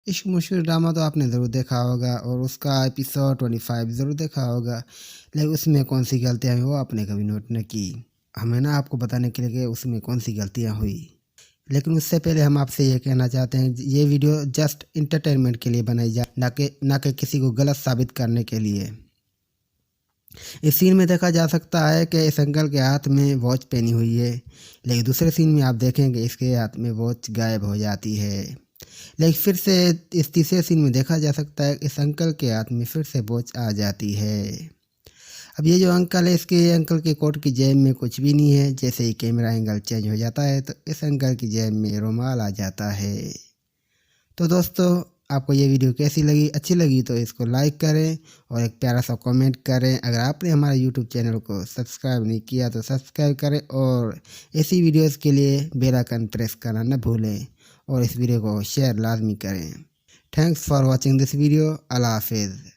इश्क मुश्किल ड्रामा तो आपने ज़रूर देखा होगा और उसका एपिसोड 25 ज़रूर देखा होगा, लेकिन उसमें कौन सी गलतियाँ हुई वो आपने कभी नोट न की। हमें ना आपको बताने के लिए कि उसमें कौन सी गलतियाँ हुई। लेकिन उससे पहले हम आपसे ये कहना चाहते हैं, ये वीडियो जस्ट इंटरटेनमेंट के लिए बनाई जाए, ना कि किसी को गलत साबित करने के लिए। इस सीन में देखा जा सकता है कि इस अंकल के हाथ में वॉच पहनी हुई है, लेकिन दूसरे सीन में आप देखेंगे इसके हाथ में वॉच गायब हो जाती है। लेकिन फिर से इस तीसरे सीन में देखा जा सकता है इस अंकल के हाथ में फिर से वॉच आ जाती है। अब ये जो अंकल है, इसके अंकल के कोट की जेब में कुछ भी नहीं है। जैसे ही कैमरा एंगल चेंज हो जाता है तो इस अंकल की जेब में रुमाल आ जाता है। तो दोस्तों, आपको ये वीडियो कैसी लगी? अच्छी लगी तो इसको लाइक करें और एक प्यारा सा कमेंट करें। अगर आपने हमारे यूट्यूब चैनल को सब्सक्राइब नहीं किया तो सब्सक्राइब करें और ऐसी वीडियोस के लिए बेल आइकन प्रेस करना न भूलें और इस वीडियो को शेयर लाजमी करें। Thanks for watching this video. अल्लाह हाफिज़।